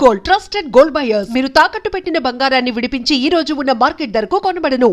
Gold, trusted gold buyers. మీరు తాకట్టు పెట్టిన బంగారాన్ని విడిపించి ఈ రోజు ఉన్న మార్కెట్ ధరకు కొనబడను.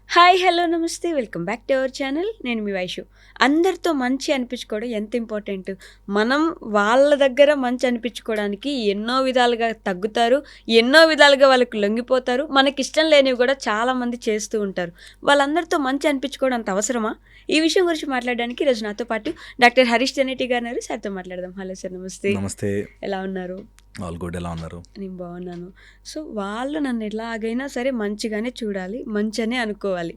హాయ్, హలో, నమస్తే, welcome back to our channel. నేను మీ వైషు. అందరితో మంచి అనిపించుకోవడం ఎంత ఇంపార్టెంట్. మనం వాళ్ళ దగ్గర మంచి అనిపించుకోవడానికి ఎన్నో విధాలుగా తగ్గుతారు, ఎన్నో విధాలుగా వాళ్ళకి లొంగిపోతారు. మనకి ఇష్టం లేనివి కూడా చాలామంది చేస్తూ ఉంటారు. వాళ్ళందరితో మంచి అనిపించుకోవడం అంత అవసరమా? ఈ విషయం గురించి మాట్లాడడానికి ఈరోజు నాతో పాటు డాక్టర్ హరీష్ తెనేటి గారు ఉన్నారు. సార్తో మాట్లాడదాం. హలో సార్, నమస్తే. నమస్తే. ఎలా ఉన్నారు? All good. ఎలా ఉన్నారు? నేను బాగున్నాను. సో వాళ్ళు నన్ను ఎలాగైనా సరే మంచిగానే చూడాలి, మంచిగానే అనుకోవాలి.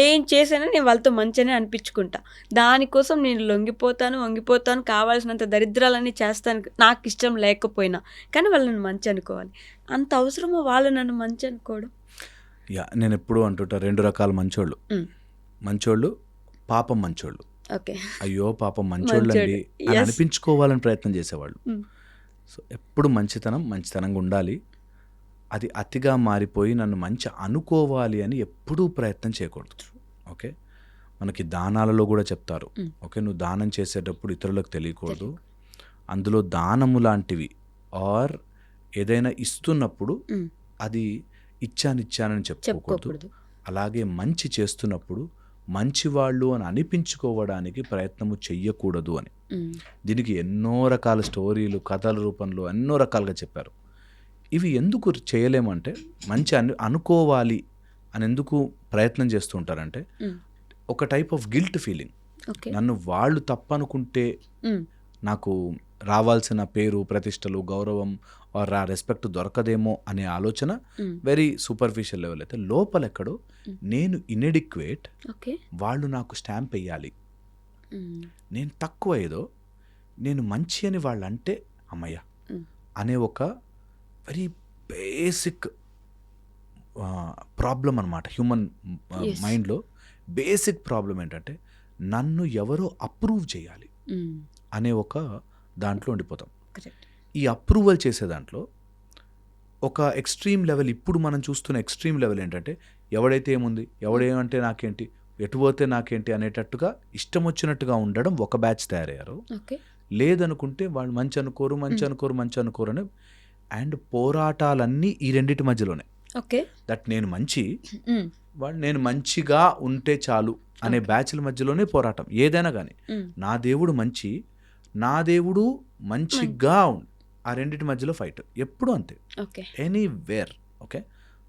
ఏం చేసినా నేను వాళ్ళతో మంచిగానే అనిపించుకుంటా. దానికోసం నేను వంగిపోతాను, కావాల్సినంత దరిద్రాలన్నీ చేస్తాను, నాకు ఇష్టం లేకపోయినా. కానీ వాళ్ళు నన్ను మంచి అనుకోవాలి. అంత అవసరమో వాళ్ళు నన్ను మంచి అనుకోవడం? నేను ఎప్పుడూ అంటుంటా, రెండు రకాల మంచోళ్ళు. మంచోళ్ళు, పాపం మంచోళ్ళు. ఓకే, అయ్యో పాపం మంచోళ్ళు అండి అని అనిపించుకోవాలని ప్రయత్నం చేసేవాళ్ళు. సో ఎప్పుడు మంచితనంగా ఉండాలి. అది అతిగా మారిపోయి నన్ను మంచి అనుకోవాలి అని ఎప్పుడూ ప్రయత్నం చేయకూడదు. ఓకే, మనకి దానాలలో కూడా చెప్తారు. ఓకే, నువ్వు దానం చేసేటప్పుడు ఇతరులకు తెలియకూడదు. అందులో దానము లాంటివి ఆర్ ఏదైనా ఇస్తున్నప్పుడు అది ఇచ్చానని చెప్పుకోకూడదు. అలాగే మంచి చేస్తున్నప్పుడు మంచివాళ్ళు అని అనిపించుకోవడానికి ప్రయత్నము చెయ్యకూడదు అని. దీనికి ఎన్నో రకాల స్టోరీలు, కథల రూపంలో ఎన్నో రకాలుగా చెప్పారు. ఇవి ఎందుకు చేయలేమంటే, మంచి అనుకోవాలి అని ఎందుకు ప్రయత్నం చేస్తూ ఉంటారంటే, ఒక టైప్ ఆఫ్ గిల్ట్ ఫీలింగ్. నన్ను వాళ్ళు తప్పనుకుంటే నాకు రావాల్సిన పేరు, ప్రతిష్టలు, గౌరవం ఆర్ ఆ రెస్పెక్ట్ దొరకదేమో అనే ఆలోచన వెరీ సూపర్ఫిషియల్ లెవెల్. అయితే లోపలెక్కడో నేను ఇన్ఎడిక్వేట్, వాళ్ళు నాకు స్టాంప్ వేయాలి, నేను తక్కువ ఏదో, నేను మంచి అని వాళ్ళు అంటే అమ్మయ్య అనే ఒక వెరీ బేసిక్ ప్రాబ్లం అనమాట. హ్యూమన్ మైండ్లో బేసిక్ ప్రాబ్లం ఏంటంటే, నన్ను ఎవరో అప్రూవ్ చేయాలి అనే ఒక దాంట్లో ఉండిపోతాం. ఈ అప్రూవల్ చేసే దాంట్లో ఒక ఎక్స్ట్రీమ్ లెవెల్, ఇప్పుడు మనం చూస్తున్న ఎక్స్ట్రీమ్ లెవెల్ ఏంటంటే, ఎవడైతే ఏముంది, ఎవడేమంటే నాకేంటి, ఎటు పోతే నాకేంటి అనేటట్టుగా ఇష్టం వచ్చినట్టుగా ఉండడం ఒక బ్యాచ్ తయారయ్యారు. లేదనుకుంటే వాళ్ళు మంచి అనుకోరు అని. అండ్ పోరాటాలన్నీ ఈ రెండింటి మధ్యలోనే. దట్ నేను మంచి, వాళ్ళు నేను మంచిగా ఉంటే చాలు అనే బ్యాచ్ల మధ్యలోనే పోరాటం ఏదైనా కానీ. నా దేవుడు మంచి, నా దేవుడు మంచిగా ఉంది, ఆ రెండింటి మధ్యలో ఫైట్ ఎప్పుడు అంతే, ఎనీవేర్. ఓకే,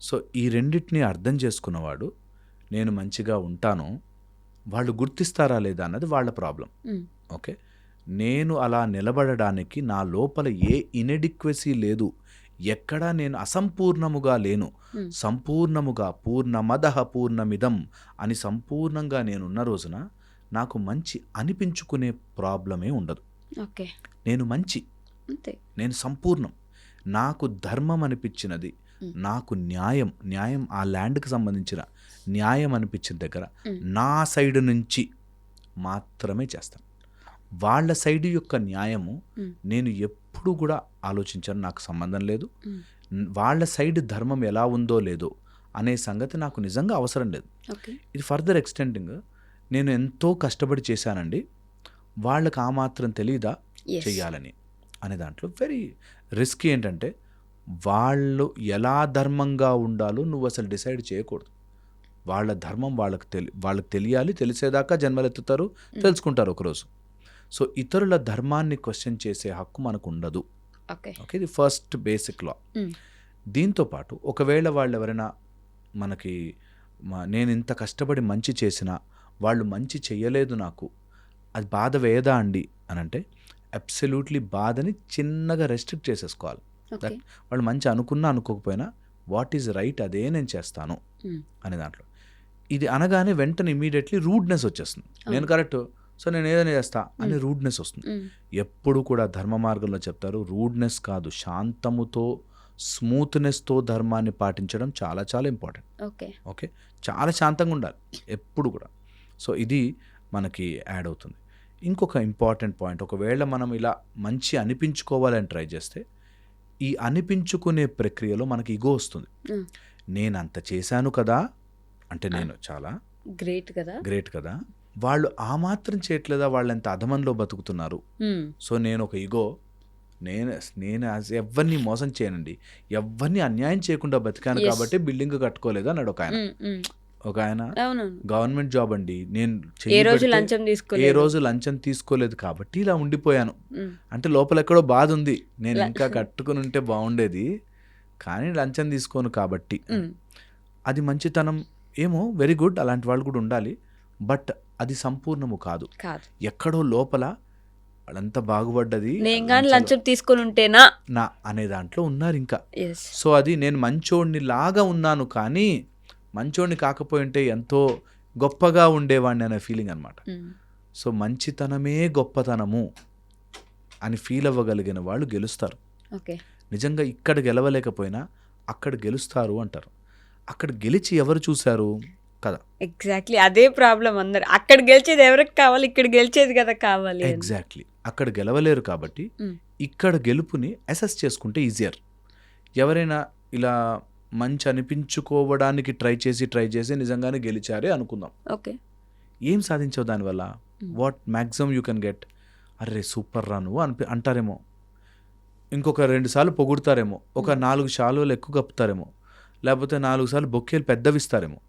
సో ఈ రెండింటిని అర్థం చేసుకున్నవాడు, నేను మంచిగా ఉంటాను, వాళ్ళు గుర్తిస్తారా లేదా అన్నది వాళ్ళ ప్రాబ్లం. ఓకే, నేను అలా నిలబడడానికి నా లోపల ఏ ఇన్ఎడిక్వసీ లేదు, ఎక్కడా నేను అసంపూర్ణముగా లేను, సంపూర్ణముగా పూర్ణమదః పూర్ణమిదం అని సంపూర్ణంగా నేనున్న రోజున నాకు మంచి అనిపించుకునే ప్రాబ్లమే ఉండదు. నేను మంచి, నేను సంపూర్ణం, నాకు ధర్మం అనిపించినది, నాకు న్యాయం ఆ ల్యాండ్కి సంబంధించిన న్యాయం అనిపించిన దగ్గర నా సైడ్ నుంచి మాత్రమే చేస్తాను. వాళ్ళ సైడ్ యొక్క న్యాయము నేను ఎప్పుడు కూడా ఆలోచించాను, నాకు సంబంధం లేదు. వాళ్ళ సైడ్ ధర్మం ఎలా ఉందో లేదో అనే సంగతి నాకు నిజంగా అవసరం లేదు. ఇది ఫర్దర్ ఎక్స్టెండింగ్, నేను ఎంతో కష్టపడి చేశానండి, వాళ్ళకి ఆ మాత్రం తెలీదా చెయ్యాలని అనే దాంట్లో వెరీ రిస్కీ. ఏంటంటే, వాళ్ళు ఎలా ధర్మంగా ఉండాలో నువ్వు అసలు డిసైడ్ చేయకూడదు. వాళ్ళ ధర్మం వాళ్ళకి తెలియాలి, తెలిసేదాకా జన్మలెత్తుతారు, తెలుసుకుంటారు ఒకరోజు. సో ఇతరుల ధర్మాన్ని క్వశ్చన్ చేసే హక్కు మనకు ఉండదు. ఓకే, ఇది ఫస్ట్ బేసిక్ లా. దీంతోపాటు ఒకవేళ వాళ్ళు ఎవరైనా మనకి, నేను ఇంత కష్టపడి మంచి చేసినా వాళ్ళు మంచి చెయ్యలేదు, నాకు అది బాధ వేయదా అండి అని అంటే, అబ్సల్యూట్లీ బాధని చిన్నగా రెస్ట్రిక్ట్ చేసేసుకోవాలి. దట్ వాళ్ళు మంచి అనుకున్నా అనుకోకపోయినా వాట్ ఈజ్ రైట్ అదే నేను చేస్తాను అనే దాంట్లో. ఇది అనగానే వెంటనే ఇమీడియట్లీ రూడ్నెస్ వచ్చేస్తుంది. నేను కరెక్ట్, సో నేను ఏదైనా చేస్తా అనే రూడ్నెస్ వస్తుంది. ఎప్పుడు కూడా ధర్మ మార్గంలో చెప్తారు, రూడ్నెస్ కాదు, శాంతముతో స్మూత్నెస్తో ధర్మాన్ని పాటించడం చాలా చాలా ఇంపార్టెంట్. ఓకే, చాలా శాంతంగా ఉండాలి ఎప్పుడు కూడా. సో ఇది మనకి యాడ్ అవుతుంది. ఇంకొక ఇంపార్టెంట్ పాయింట్, ఒకవేళ మనం ఇలా మంచి అనిపించుకోవాలని ట్రై చేస్తే, ఈ అనిపించుకునే ప్రక్రియలో మనకి ఇగో వస్తుంది. నేను అంత చేశాను కదా, అంటే నేను చాలా గ్రేట్ కదా, వాళ్ళు ఆ మాత్రం చేయట్లేదా, వాళ్ళు ఎంత అధమంలో బతుకుతున్నారు. సో నేను ఒక ఇగో, నేను ఎవరిని మోసం చేయనండి, ఎవరిని అన్యాయం చేయకుండా బతికాను Yes. కాబట్టి బిల్డింగ్ కట్టుకోలేదు అన్నాడు ఒక ఆయన. ఒక ఆయన అవునవును. గవర్నమెంట్ జాబ్ అండి, నేను ఏ చెయ్యి రోజు పెడితే లంచం ఏ తీసుకోలేదు. రోజు లంచం తీసుకోలేదు కాబట్టి ఇలా ఉండిపోయాను. ఉమ్, అంటే లోపల ఎక్కడో బాధ ఉంది, నేను ల- ఇంకా కట్టుకుని ఉంటే బాగుండేది కానీ లంచం తీసుకోను కాబట్టి. ఉమ్, అది మంచితనం ఏమో, వెరీ గుడ్, అలాంటి వాళ్ళు కూడా ఉండాలి. బట్ అది సంపూర్ణము కాదు. కాదు. ఎక్కడో లోపల వాళ్ళంతా బాగుపడ్డది నేను కానీ లంచాలు లంచం తీసుకొని ఉంటేనా. నా అనే దాంట్లో ఉన్నారు ఇంకా. ఎస్. సో అది నేను మంచోడిని లాగా ఉన్నాను కానీ మంచోడిని కాకపోయి ఉంటే ఎంతో గొప్పగా ఉండేవాడిని అనే ఫీలింగ్ అనమాట. సో మంచితనమే గొప్పతనము అని ఫీల్ అవ్వగలిగిన వాళ్ళు గెలుస్తారు. ఓకే. నిజంగా ఇక్కడ గెలవలేకపోయినా అక్కడ గెలుస్తారు అంటారు. అక్కడ గెలిచి ఎవరు చూశారు కదా. ఎగ్జాక్ట్లీ అదే ప్రాబ్లం అందరు. అక్కడ గెలిచేది ఎవరికి కావాలి, ఇక్కడ గెలిచేది కదా కావాలి అని. ఎగ్జాక్ట్లీ, అక్కడ గెలవలేరు కాబట్టి మ్మ్. ఇక్కడ గెలుపుని అసెస్ చేసుకుంటే ఈజియర్. ఎవరైనా ఇలా మంచి అనిపించుకోవడానికి ట్రై చేసి నిజంగానే గెలిచారే అనుకుందాం, ఓకే. ఏం సాధించావు దానివల్ల? What maximum you can get, అరే సూపర్ రా నువ్వు అంటారేమో, ఇంకొక 2 సార్లు పొగుడతారేమో, ఒక 4 శాలువలు ఎక్కువ కప్పుతారేమో, లేకపోతే 4 సార్లు బొక్కేలు పెద్దవిస్తారేమో.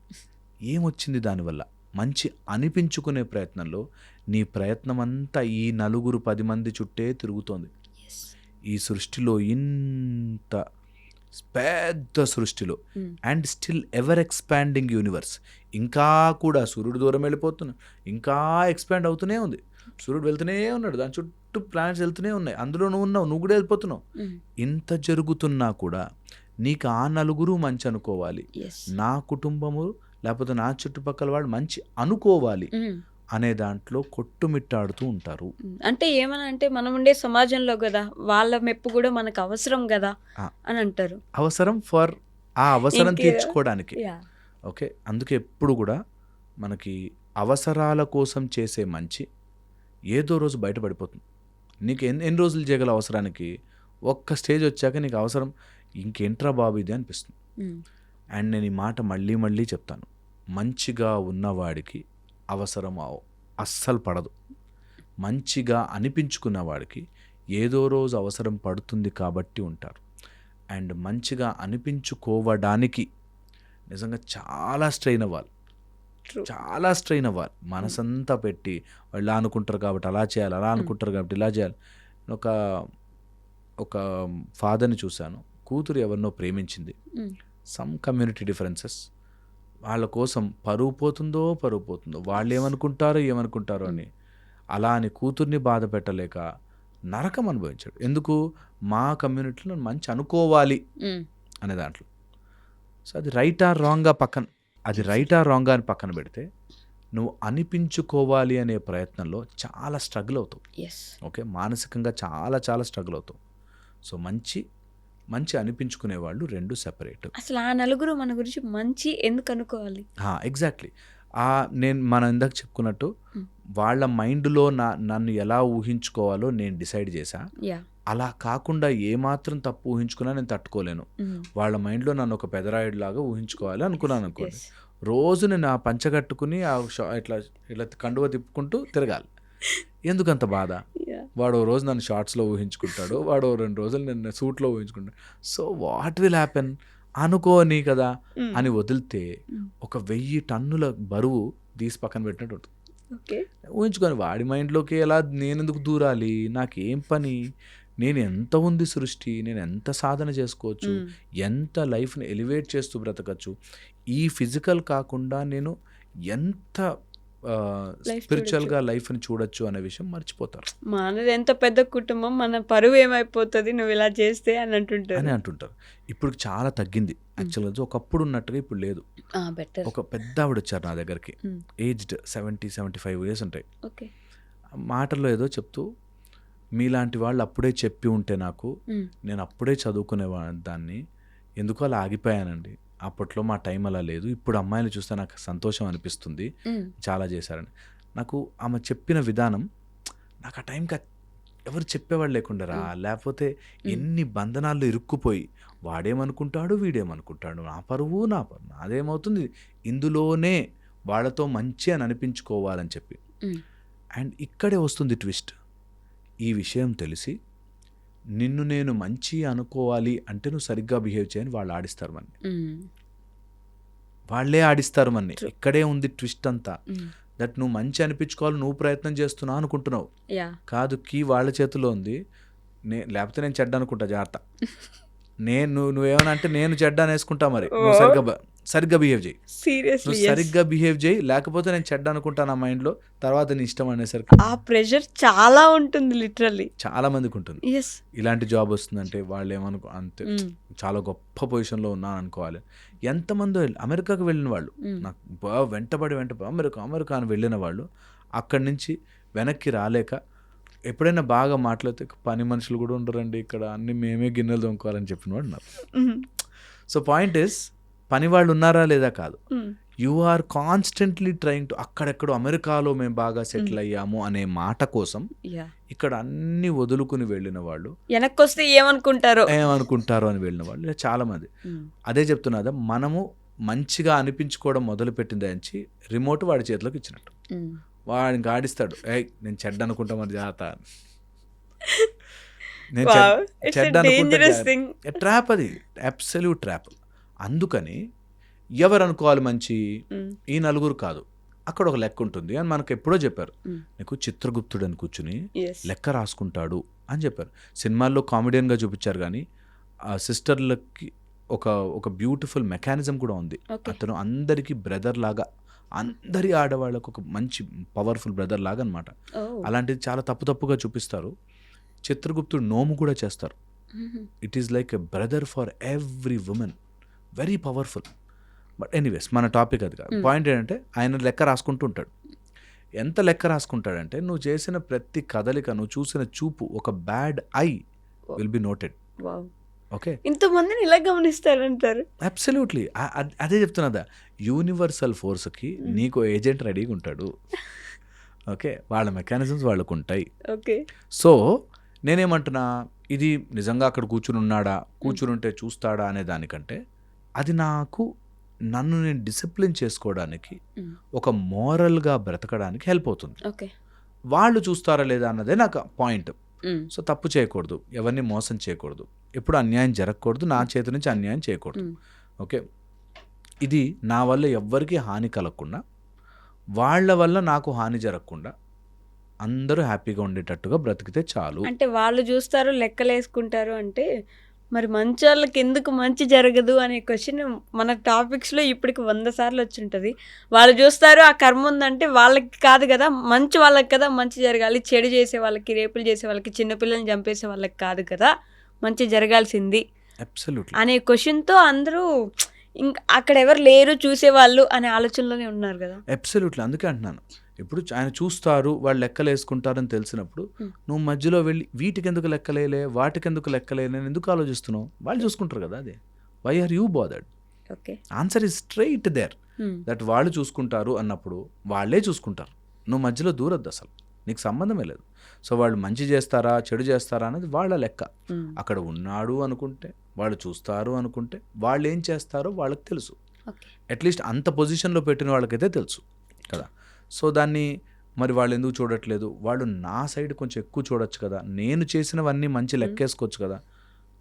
ఏమొచ్చింది దానివల్ల? మంచి అనిపించుకునే ప్రయత్నంలో నీ ప్రయత్నం అంతా ఈ 9-10 మంది చుట్టే తిరుగుతోంది. ఈ సృష్టిలో, ఇంత పెద్ద సృష్టిలో, and still ever expanding universe, ఇంకా కూడా సూర్యుడు దూరం వెళ్ళిపోతున్నా, ఇంకా ఎక్స్పాండ్ అవుతూనే ఉంది. సూర్యుడు వెళ్తూనే ఉన్నాడు, దాని చుట్టూ ప్లానెట్స్ వెళ్తూనే ఉన్నాయి, అందులో నువ్వు ఉన్నావు, నువ్వు కూడా వెళ్ళిపోతున్నావు. ఇంత జరుగుతున్నా కూడా నీకు ఆ 9 మంచి అనుకోవాలి, నా కుటుంబము లేకపోతే నా చుట్టుపక్కల వాళ్ళు మంచి అనుకోవాలి అనే దాంట్లో కొట్టుమిట్టాడుతూ ఉంటారు. అంటే ఏమని అంటే మనం ఉండే సమాజంలో కదా, వాళ్ళ మెప్పు కూడా మనకు అవసరం కదా అని అంటారు. అవసరం ఫర్ ఆ అవసరం ఇంకే- తీర్చుకోవడానికి. యా. ఓకే, అందుకే ఎప్పుడు కూడా మనకి అవసరాల కోసం చేసే మంచి ఏదో రోజు బయటపడిపోతుంది. నీకు ఎన్ని రోజులు చేయగల అవసరానికి, ఒక్క స్టేజ్ వచ్చాక నీకు అవసరం ఇంకేంట్రా బాబు ఇది అనిపిస్తుంది. అండ్ నేను ఈ మాట మళ్ళీ చెప్తాను, మంచిగా ఉన్నవాడికి అవసరం అస్సలు పడదు. మంచిగా అనిపించుకున్నవాడికి ఏదో రోజు అవసరం పడుతుంది కాబట్టి ఉంటారు. అండ్ మంచిగా అనిపించుకోవడానికి నిజంగా చాలా స్ట్రెయిన్ అవ్వాలి, True. చాలా స్ట్రెయిన్ అవ్వాలి, మనసంతా పెట్టి. వాళ్ళు ఇలా అనుకుంటారు కాబట్టి అలా చేయాలి, అలా అనుకుంటారు కాబట్టి ఇలా చేయాలి. ఒక ఫాదర్ని చూశాను, కూతురు ఎవరినో ప్రేమించింది, సమ్ కమ్యూనిటీ డిఫరెన్సెస్, వాళ్ళ కోసం పరువు పోతుందో వాళ్ళు ఏమనుకుంటారో అని, అలా అని కూతుర్ని బాధ పెట్టలేక నరకం అనుభవించాడు. ఎందుకు? మా కమ్యూనిటీలో మంచి అనుకోవాలి అనే దాంట్లో. సో అది రైట్ ఆర్ రాంగ్గా అని పక్కన పెడితే, నువ్వు అనిపించుకోవాలి అనే ప్రయత్నంలో చాలా స్ట్రగుల్ అవుతావు. ఓకే, మానసికంగా చాలా స్ట్రగుల్ అవుతావు. సో మంచి అనిపించుకునే వాళ్ళు 2 సెపరేట్. అసలు ఆ 9 మన గురించి మంచి ఎందుకు అనుకోవాలి? ఎగ్జాక్ట్లీ. మనం ఇందాక చెప్పుకున్నట్టు వాళ్ళ మైండ్లో నన్ను ఎలా ఊహించుకోవాలో నేను డిసైడ్ చేశా. యా. అలా కాకుండా ఏమాత్రం తప్పు ఊహించుకున్నా నేను తట్టుకోలేను. వాళ్ళ మైండ్లో నన్ను ఒక పెదరాయుడు లాగా ఊహించుకోవాలి అనుకున్నాను అనుకోండి, రోజు నేను ఆ పంచ కట్టుకుని ఇట్లా కండువ తిప్పుకుంటూ తిరగాలి. ఎందుకంత బాధ? వాడు రోజు నన్ను షార్ట్స్లో ఊహించుకుంటాడు, వాడు 2 రోజులు నన్ను సూట్లో ఊహించుకుంటాడు. సో వాట్ విల్ హ్యాపెన్ అనుకోని కదా అని వదిలితే ఒక 1000 టన్నుల బరువు తీసి పక్కన పెట్టినట్టు ఉంటుంది. ఊహించుకొని వాడి మైండ్లోకి ఎలా నేనెందుకు దూరాలి, నాకేం పని, నేను ఎంత ఉంది సృష్టి, నేను ఎంత సాధన చేసుకోవచ్చు, ఎంత లైఫ్ని ఎలివేట్ చేస్తూ బ్రతకచ్చు, ఈ ఫిజికల్ కాకుండా నేను ఎంత స్పిరిచువల్గా లైఫ్ని చూడొచ్చు అనే విషయం మర్చిపోతారు. మనది ఎంత పెద్ద కుటుంబం, మన పరువు ఏమైపోతుంది నువ్వు ఇలా చేస్తే అని అంటుంటారు. ఇప్పుడు చాలా తగ్గింది యాక్చువల్గా, ఒకప్పుడు ఉన్నట్టుగా ఇప్పుడు లేదు. బెటర్. ఒక పెద్ద ఆవిడ వచ్చారు నా దగ్గరికి, ఏజ్డ్ 70-75 ఇయర్స్ ఉంటాయి. ఓకే. మాటల్లో ఏదో చెప్తూ, మీలాంటి వాళ్ళు అప్పుడే చెప్పి ఉంటే నాకు, నేను అప్పుడే చదువుకునే దాన్ని, ఎందుకో అలా ఆగిపోయానండి, అప్పట్లో మా టైం అలా లేదు, ఇప్పుడు అమ్మాయిలు చూస్తే నాకు సంతోషం అనిపిస్తుంది, చాలా చేశారని. నాకు ఆమె చెప్పిన విధానం, నాకు ఆ టైంకి ఎవరు చెప్పేవాళ్ళు లేకుండా, లేకపోతే ఎన్ని బంధనాల్లో ఇరుక్కుపోయి వాడేమనుకుంటాడు వీడేమనుకుంటాడు, నా పరువు నాదేమవుతుంది, ఇందులోనే వాళ్ళతో మంచి అని అనిపించుకోవాలని చెప్పి. అండ్ ఇక్కడే వస్తుంది ట్విస్ట్. ఈ విషయం తెలిసి నిన్ను నేను మంచి అనుకోవాలి అంటే నువ్వు సరిగ్గా బిహేవ్ చేయని వాళ్ళు ఆడిస్తారు మన్ని. వాళ్ళే ఆడిస్తారు మన్ని. ఇక్కడే ఉంది ట్విస్ట్ అంతా. దట్ నువ్వు మంచి అనిపించుకోవాలి, నువ్వు ప్రయత్నం చేస్తున్నావు అనుకుంటున్నావు. కాదు, కీ వాళ్ళ చేతిలో ఉంది. లేకపోతే నేను చెడ్డ అనుకుంటా, జాగ్రత్త. నువ్వేమన్నా అంటే నేను చెడ్డ అనేసుకుంటా. మరి నువ్వు సరిగ్గా బిహేవ్ చేయి, నువ్వు సరిగ్గా బిహేవ్ చేయి, లేకపోతే నేను చెడ్డ అనుకుంటా నా మైండ్లో. తర్వాత నీ ఇష్టం అనేసరికి ఆ ప్రెషర్ చాలా ఉంటుంది, లిటరల్లీ చాలా మందికి ఉంటుంది. ఇలాంటి జాబ్ వస్తుందంటే వాళ్ళు ఏమనుకో అంతే, చాలా గొప్ప పొజిషన్లో ఉన్నాను అనుకోవాలి. ఎంతమంది అమెరికాకు వెళ్ళిన వాళ్ళు, నాకు వెంటబడి అమెరికా అని వెళ్ళిన వాళ్ళు అక్కడి నుంచి వెనక్కి రాలేక ఎప్పుడైనా బాగా మాట్లాడితే పని మనుషులు కూడా ఉండరండి ఇక్కడ, అన్ని మేమే గిన్నెలు దొంగకోవాలని చెప్పిన వాడు ఉన్నారు. సో పాయింట్ ఇస్, పని వాళ్ళు ఉన్నారా లేదా కాదు, you are constantly trying to. అక్కడెక్కడో అమెరికాలో మేము బాగా సెటిల్ అయ్యాము అనే మాట కోసం ఇక్కడ అన్ని వదులుకుని వెళ్ళిన వాళ్ళు, వెనక్కి వస్తే ఏమనుకుంటారో అని వెళ్ళిన వాళ్ళు చాలా మంది. అదే చెప్తున్నదా, మనము మంచిగా అనిపించుకోవడం మొదలు పెట్టింది నుంచి రిమోట్ వాడి చేతిలోకి ఇచ్చినట్టు. వాడిని గాడిస్తాడు, నేను చెడ్డ అనుకుంటా మరి జాగ్రత్త, నేను చెడ్డ అనుకుంటా. ట్రాప్, అది అబ్సల్యూట్ ట్రాప్. అందుకని ఎవరు అనుకోవాలి మంచి, ఈ నలుగురు కాదు, అక్కడ ఒక లెక్క ఉంటుంది అని మనకు ఎప్పుడో చెప్పారు. నీకు చిత్రగుప్తుడు అని కూర్చుని లెక్క రాసుకుంటాడు అని చెప్పారు. సినిమాల్లో కామెడియన్గా చూపించారు, కానీ ఆ సిస్టర్లకి ఒక బ్యూటిఫుల్ మెకానిజం కూడా ఉంది. అతను అందరికీ బ్రదర్ లాగా, అందరి ఆడవాళ్ళకు ఒక మంచి పవర్ఫుల్ బ్రదర్ లాగా అనమాట. అలాంటిది చాలా తప్పుగా చూపిస్తారు. చిత్రగుప్తుడు నోము కూడా చేస్తారు. It is like a brother for every women, very powerful. But anyways మన టాపిక్ అది కాదు. పాయింట్ ఏంటంటే ఆయన లెక్క రాసుకుంటూ ఉంటాడు. ఎంత లెక్క రాసుకుంటాడంటే నువ్వు చేసిన ప్రతి కదలిక, నువ్వు చూసిన చూపు, ఒక bad I will be noted. Okay, ఇంతమందిని ఇలా గమనిస్తారంటారు. అబ్సల్యూట్లీ. అదే చెప్తున్నదా, యూనివర్సల్ ఫోర్స్కి నీకు ఏజెంట్ రెడీగా ఉంటాడు. ఓకే, వాళ్ళ మెకానిజమ్స్ వాళ్ళకు ఉంటాయి. ఓకే, సో నేనేమంటున్నా, ఇది నిజంగా అక్కడ కూర్చుని ఉంటే చూస్తాడా అనే దానికంటే, అది నన్ను నేను డిసిప్లిన్ చేసుకోవడానికి, ఒక మోరల్గా బ్రతకడానికి హెల్ప్ అవుతుంది. వాళ్ళు చూస్తారా లేదా అన్నదే నాకు పాయింట్. సో తప్పు చేయకూడదు, ఎవరిని మోసం చేయకూడదు, ఎప్పుడు అన్యాయం జరగకూడదు, నా చేతి నుంచి అన్యాయం చేయకూడదు. ఓకే, ఇది నా వల్ల ఎవ్వరికీ హాని కలగకుండా, వాళ్ళ వల్ల నాకు హాని జరగకుండా అందరూ హ్యాపీగా ఉండేటట్టుగా బ్రతికితే చాలు. అంటే వాళ్ళు చూస్తారు, లెక్కలేసుకుంటారు అంటే మరి మంచి వాళ్ళకి ఎందుకు మంచి జరగదు అనే క్వశ్చన్ మన టాపిక్స్లో ఇప్పటికి 100 సార్లు వచ్చి ఉంటుంది. వాళ్ళు చూస్తారు, ఆ కర్మ ఉందంటే వాళ్ళకి కాదు కదా, మంచి వాళ్ళకి కదా మంచి జరగాలి, చెడు చేసే వాళ్ళకి, రేపులు చేసే వాళ్ళకి, చిన్నపిల్లల్ని చంపేసే వాళ్ళకి కాదు కదా మంచి జరగాల్సింది అనే క్వశ్చన్తో అందరూ ఇంకా అక్కడ ఎవరు లేరు చూసేవాళ్ళు అనే ఆలోచనలోనే ఉన్నారు కదా. అబ్సల్యూట్లీ, అందుకే అంటున్నాను. ఇప్పుడు ఆయన చూస్తారు, వాళ్ళు లెక్కలు వేసుకుంటారని తెలిసినప్పుడు నువ్వు మధ్యలో వెళ్ళి వీటికి ఎందుకు లెక్కలేలే, వాటికి ఎందుకు లెక్కలేలే ఎందుకు ఆలోచిస్తున్నావు? వాళ్ళు చూసుకుంటారు కదా. అదే why are you bothered? Answer is straight there. That వాళ్ళు చూసుకుంటారు అన్నప్పుడు వాళ్ళే చూసుకుంటారు, నువ్వు మధ్యలో దూరద్దు, అసలు నీకు సంబంధమే లేదు. సో వాళ్ళు మంచి చేస్తారా చెడు చేస్తారా అనేది వాళ్ళ లెక్క. అక్కడ ఉన్నాడు అనుకుంటే, వాళ్ళు చూస్తారు అనుకుంటే, వాళ్ళు ఏం చేస్తారో వాళ్ళకి తెలుసు. అట్లీస్ట్ అంత పొజిషన్లో పెట్టిన వాళ్ళకైతే తెలుసు కదా. సో దాన్ని మరి వాళ్ళు ఎందుకు చూడట్లేదు, వాళ్ళు నా సైడ్ కొంచెం ఎక్కువ చూడొచ్చు కదా, నేను చేసినవన్నీ మంచి లెక్కేసుకోవచ్చు కదా.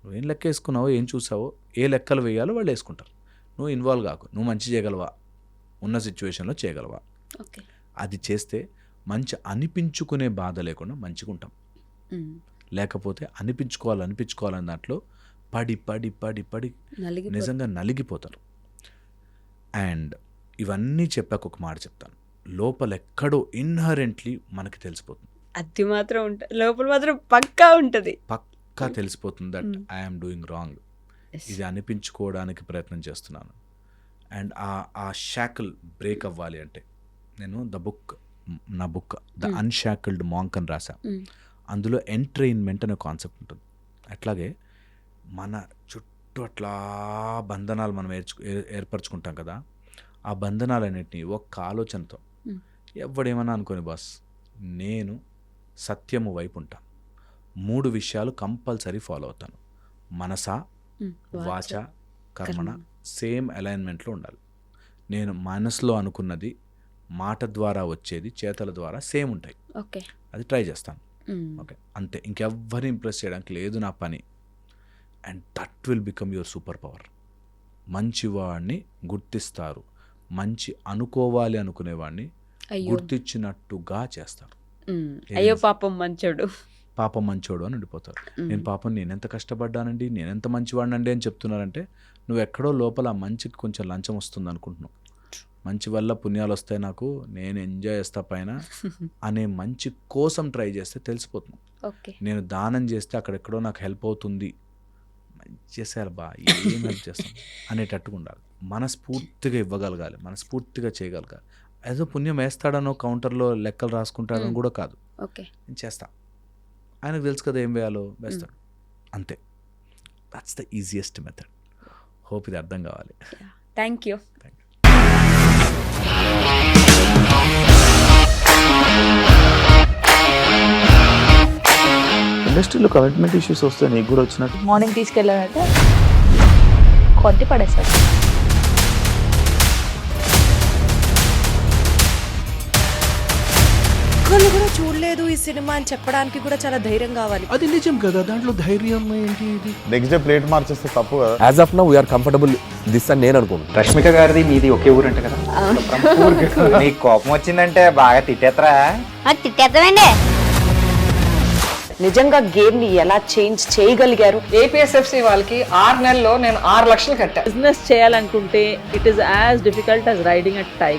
నువ్వేం లెక్కేసుకున్నావో, ఏం చూసావో, ఏ లెక్కలు వేయాలో వాళ్ళు వేసుకుంటారు. నువ్వు ఇన్వాల్వ్ కాకు, నువ్వు మంచి చేయగలవా, ఉన్న సిచ్యువేషన్లో చేయగలవా, అది చేస్తే మంచి అనిపించుకునే బాధ లేకుండా మంచిగా ఉంటాం. లేకపోతే అనిపించుకోవాలని దాంట్లో పడి పడి పడి పడి నిజంగా నలిగిపోతారు. అండ్ ఇవన్నీ చెప్పాక ఒక మాట చెప్తాను, లోపల ఎక్కడో ఇన్హరెంట్లీ మనకి తెలిసిపోతుంది, అది మాత్రం ఉంటుంది, లోపల మాత్రం పక్కా ఉంటుంది, పక్కా తెలిసిపోతుంది దట్ ఐఎమ్ డూయింగ్ రాంగ్. ఇది అనిపించుకోవడానికి ప్రయత్నం చేస్తున్నాను. అండ్ ఆ షాకిల్ బ్రేక్ అవ్వాలి అంటే, నేను నా బుక్ ద అన్షాకిల్డ్ మాంక్ అని రాసా. అందులో ఎంట్రైన్మెంట్ అనే కాన్సెప్ట్ ఉంటుంది. అట్లాగే మన చుట్టూ అట్లా బంధనాలు మనం ఏర్పరచుకుంటాం కదా, ఆ బంధనాలన్నింటినీ ఒక్క ఆలోచనతో, ఎవడేమన్నా అనుకోని బాస్, నేను సత్యము వైపు ఉంటాను, 3 విషయాలు కంపల్సరీ ఫాలో అవుతాను, మనసా వాచ కర్మణ సేమ్ అలైన్మెంట్లో ఉండాలి. నేను మనసులో అనుకున్నది మాట ద్వారా వచ్చేది చేతల ద్వారా సేమ్ ఉంటాయి. ఓకే. అది ట్రై చేస్తాను. ఓకే, అంతే. ఇంకెవ్వరిని ఇంప్రెస్ చేయడానికి లేదు నా పని. And that will become your super power. మంచివాడిని గుర్తిస్తారు, మంచి అనుకోవాలి అనుకునేవాడిని అయ్యో గుర్తించినట్టుగా చేస్తారు. అయ్యో పాపం మంచోడు. పాపం మంచోడు అని ఉండిపోతారు. నేను పాపం నేనెంత కష్టపడ్డానండి, నేనెంత మంచివాడినండి అని చెప్తున్నారంటే నువ్వు ఎక్కడో లోపల ఆ మంచికి కొంచెం లంచం వస్తుంది అనుకుంటున్నావు. మంచి వల్ల పుణ్యాలు వస్తాయి నాకు, నేను ఎంజాయ్ చేస్తా పైన అనే మంచి కోసం ట్రై చేస్తే తెలిసిపోతుంది. ఓకే. నేను దానం చేస్తే అక్కడెక్కడో నాకు హెల్ప్ అవుతుంది, చేసేయాలి బా, ఏం హెల్ప్ చేస్తాం అనేటట్టుగా ఉండాలి. మనస్ఫూర్తిగా ఇవ్వగలగాలి, మనస్ఫూర్తిగా చేయగలగాలి. ఏదో పుణ్యం వేస్తాడనో కౌంటర్లో లెక్కలు రాసుకుంటాడనో కూడా కాదు. ఓకే. నేను చేస్తా, ఆయనకు తెలుసు కదా ఏం వేయాలో, వేస్తాడు, అంతే. That's the easiest method. Hope ఇది అర్థం కావాలి. Thank you. ఇండస్ట్రీలో కమిట్మెంట్ ఇష్యూస్ వస్తే నీకు కూడా వచ్చినట్టు? మార్నింగ్ తీసుకెళ్ళానంటే కొద్ది పడేసాడు. ఒక్కళ్ళు కూడా చూడలేదు ఈ సినిమా అని చెప్పడానికి కూడా చాలా ధైర్యం కావాలి. అది నిజం కదా, దాంట్లో ధైర్యం ఏంటి? ఇది నెక్స్ట్ డే ప్లేట్ మార్చేస్తే తప్పు కదా. As of now we are comfortable this అని నేను అనుకుంటున్నాను. రష్మిక గారిది మీది ఒకే ఊరంట కదా? నీకు కోపం వచ్చిందంటే బాగా తిట్టేత్తరా? తిట్టేద్దామండి. నిజంగా గేమ్ ని ఎలా చేంజ్ చేయగలిగారు? ఏపీఎస్ఎఫ్సి వాళ్ళకి 6 నెలల్లో నేను 6 లక్షలు కట్టా. బిజినెస్ చేయాలనుకుంటే it is as difficult as riding a tiger.